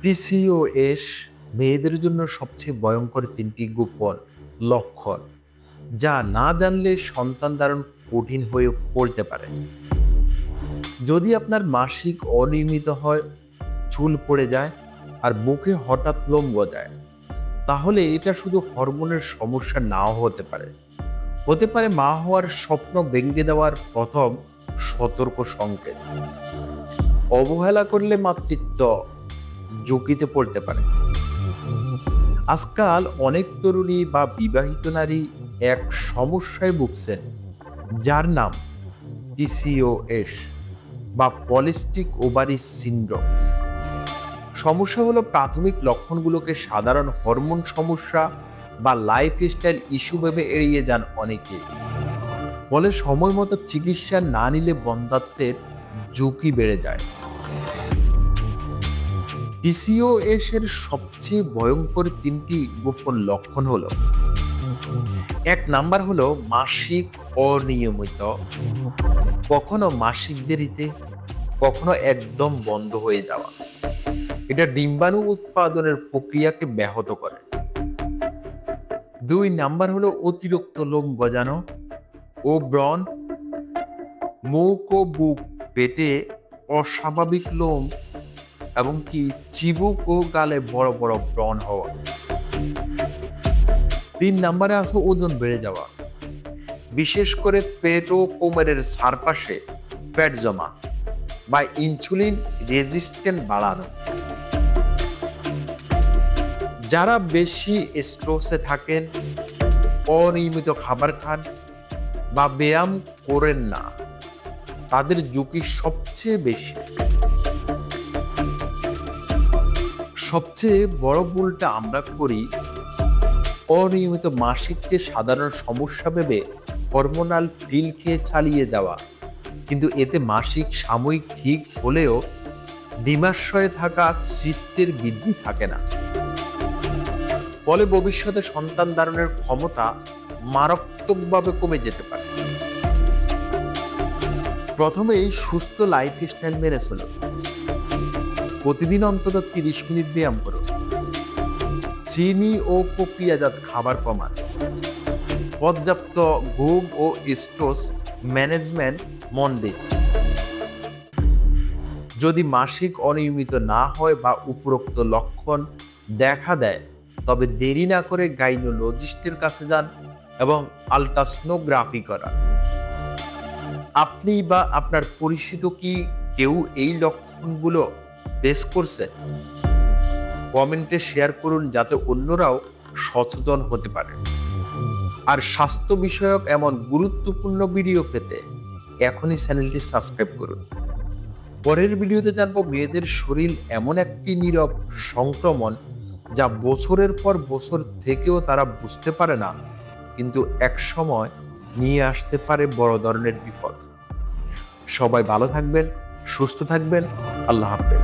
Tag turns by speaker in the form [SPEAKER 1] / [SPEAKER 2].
[SPEAKER 1] PCOS মেয়েদের জন্য সবচেয়ে ভয়ঙ্কর তিনটি গোপন লক্ষণ, যা না জানলে সন্তান ধারণ কঠিন হয়ে পড়তে পারে। যদি আপনার মাসিক অনিয়মিত হয়, চুল পড়ে যায় আর মুখে হঠাৎ লোম গজায়, তাহলে এটা শুধু হরমোনের সমস্যা নাও হতে পারে। হতে পারে মা হওয়ার স্বপ্ন ভেঙে দেওয়ার প্রথম সতর্ক সংকেত। অবহেলা করলে মাতৃত্ব ঝুঁকিতে পড়তে পারে। আজকাল অনেক তরুণী বা বিবাহিত নারী এক সমস্যায় ভুগছেন, যার নাম পিসিওএস বা পলিস্টিক ওভারি সিনড্রোম। সমস্যা হলো প্রাথমিক লক্ষণগুলোকে সাধারণ হরমোন সমস্যা বা লাইফস্টাইল ইস্যু ভেবে এড়িয়ে যান অনেকে। ফলে সময় মতো চিকিৎসা না নিলে বন্ধ্যাত্বের ঝুঁকি বেড়ে যায়। পিসিওএস এর সবচেয়ে ভয়ঙ্কর তিনটি গোপন লক্ষণ হলো: 1 নাম্বার হলো মাসিক অনিয়মিত, কখনো মাসিক দেরিতে, কখনো একদম বন্ধ হয়ে যাওয়া। এটা ডিম্বাণু উৎপাদনের প্রক্রিয়াকে ব্যাহত করে। 2 নাম্বার হলো অতিরিক্ত লোম গজানো ও ব্রণ, মুখ ও বুক পেটে অস্বাভাবিক লোম এবং কি চিবুক ও গালে বড় বড় ব্রণ হওয়া। 3 নাম্বারে আছে ওজন বেড়ে যাওয়া, বিশেষ করে পেট ও কোমরের চারপাশে ফ্যাট জমা বা ইনসুলিন রেজিস্ট্যান্ট বাড়ানো। যারা বেশি স্ট্রেসে থাকেন, অনিয়মিত খাবার খান বা ব্যায়াম করেন না, তাদের ঝুঁকি সবচেয়ে বেশি। সবচেয়ে বড় ভুলটা আমরা করি, অনিয়মিত মাসিককে সাধারণ সমস্যা ভেবে হরমোনাল পিল খেয়ে চালিয়ে যাওয়া। কিন্তু এতে মাসিক সাময়িক ঠিক হলেও ডিম্বাশয়ে থাকা সিস্টের বৃদ্ধি থাকে না। ফলে ভবিষ্যতে সন্তান ধারণের ক্ষমতা মারাত্মকভাবে কমে যেতে পারে। প্রথমেই সুস্থ লাইফস্টাইল মেনে চলুন। প্রতিদিন অন্তত 30 মিনিট ব্যায়াম করুন। চিনি ও প্রক্রিয়াজাত খাবার কমান। পর্যাপ্ত ঘুম ও স্ট্রেস ম্যানেজমেন্ট মন দিন। যদি মাসিক অনিয়মিত না হয় বা উপরোক্ত লক্ষণ দেখা দেয়, তবে দেরি না করে গাইনোলজিস্টের কাছে যান এবং আল্ট্রাসোনোগ্রাফি করান। আপনি বা আপনার পরিচিত কি কেউ এই লক্ষণগুলো ফেস করছে? কমেন্টে শেয়ার করুন, যাতে অন্যরাও সচেতন হতে পারে। আর স্বাস্থ্য বিষয়ক এমন গুরুত্বপূর্ণ ভিডিও পেতে এখনই চ্যানেলটি সাবস্ক্রাইব করুন। পরের ভিডিওতে জানবো মেয়েদের শরীর এমন একটি নীরব সংক্রমণ, যা বছরের পর বছর থেকেও তারা বুঝতে পারে না, কিন্তু এক সময় নিয়ে আসতে পারে বড় ধরনের বিপদ। সবাই ভালো থাকবেন, সুস্থ থাকবেন। আল্লাহ হাফেজ।